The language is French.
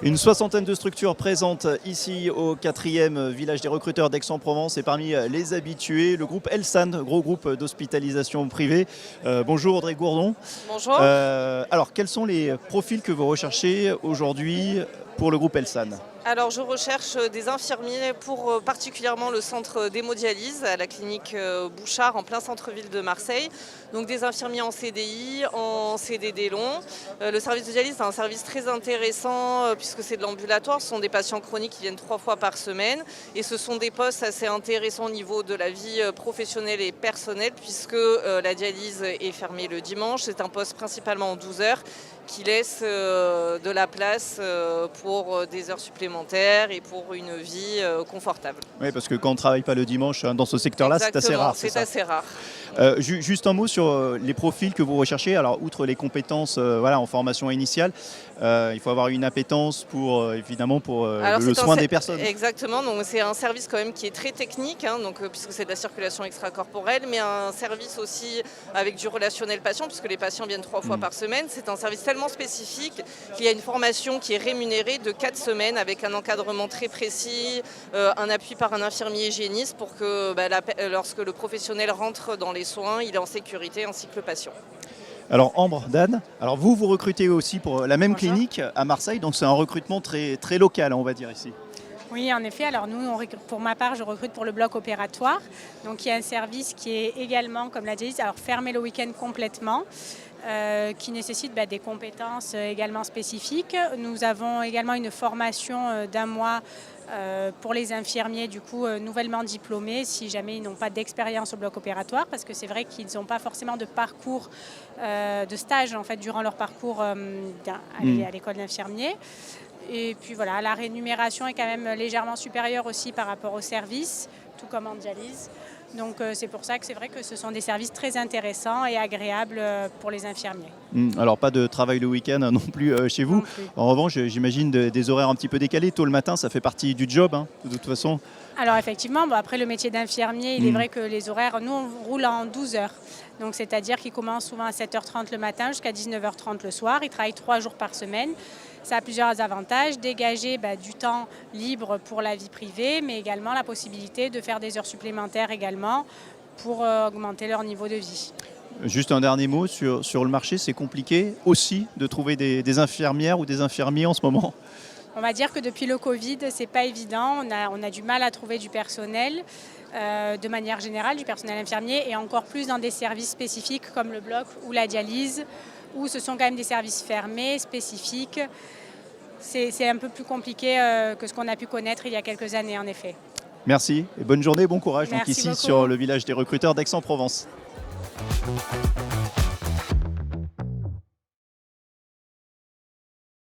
Une soixantaine de structures présentes ici au 4e village des recruteurs d'Aix-en-Provence et parmi les habitués, le groupe Elsan, gros groupe d'hospitalisation privée. Bonjour Audrey Gourdon. Bonjour. Alors quels sont les profils que vous recherchez aujourd'hui pour le groupe Elsan? Alors je recherche des infirmiers pour particulièrement le centre d'hémodialyse à la clinique Bouchard en plein centre-ville de Marseille. Donc des infirmiers en CDI, en CDD long. Le service de dialyse est un service très intéressant puisque c'est de l'ambulatoire. Ce sont des patients chroniques qui viennent 3 fois par semaine et ce sont des postes assez intéressants au niveau de la vie professionnelle et personnelle puisque la dialyse est fermée le dimanche. C'est un poste principalement en 12 heures qui laisse de la place pour des heures supplémentaires et pour une vie confortable. Oui, parce que quand on ne travaille pas le dimanche dans ce secteur-là, c'est assez rare. C'est assez rare. Juste un mot sur les profils que vous recherchez. Alors, outre les compétences en formation initiale, il faut avoir une appétence pour, évidemment, pour le soin des personnes. Exactement, donc c'est un service quand même qui est très technique, puisque c'est de la circulation extracorporelle, mais un service aussi avec du relationnel patient, puisque les patients viennent 3 fois par semaine. C'est un service tellement spécifique qu'il y a une formation qui est rémunérée de 4 semaines avec un encadrement très précis, un appui par un infirmier hygiéniste pour que lorsque le professionnel rentre dans les soins, il est en sécurité ainsi que le patient. Alors Ambre, Dan, alors vous recrutez aussi pour la même clinique à Marseille, donc c'est un recrutement très, très local, on va dire ici. Oui, en effet. Alors nous, pour ma part, je recrute pour le bloc opératoire. Donc il y a un service qui est également, comme l'a dit, fermé le week-end complètement, qui nécessite des compétences également spécifiques. Nous avons également une formation d'1 mois pour les infirmiers, du coup, nouvellement diplômés, si jamais ils n'ont pas d'expérience au bloc opératoire, parce que c'est vrai qu'ils n'ont pas forcément de parcours de stage en fait, durant leur parcours à l'école d'infirmier. Et puis voilà, la rémunération est quand même légèrement supérieure aussi par rapport au service, tout comme en dialyse. Donc c'est pour ça que c'est vrai que ce sont des services très intéressants et agréables pour les infirmiers. Alors pas de travail le week-end non plus chez vous. En revanche, j'imagine des horaires un petit peu décalés. Tôt le matin, ça fait partie du job, de toute façon. Alors effectivement, après le métier d'infirmier, il est vrai que les horaires, nous on roule en 12 heures. Donc c'est-à-dire qu'ils commencent souvent à 7h30 le matin jusqu'à 19h30 le soir. Ils travaillent 3 jours par semaine. Ça a plusieurs avantages, dégager du temps libre pour la vie privée, mais également la possibilité de faire des heures supplémentaires également pour augmenter leur niveau de vie. Juste un dernier mot sur le marché, c'est compliqué aussi de trouver des infirmières ou des infirmiers en ce moment? On va dire que depuis le Covid, c'est pas évident. On a du mal à trouver du personnel, de manière générale, du personnel infirmier, et encore plus dans des services spécifiques comme le bloc ou la dialyse, où ce sont quand même des services fermés, spécifiques. C'est un peu plus compliqué que ce qu'on a pu connaître il y a quelques années, en effet. Merci et bonne journée, bon courage. Merci donc ici beaucoup. sur le village des recruteurs d'Aix-en-Provence.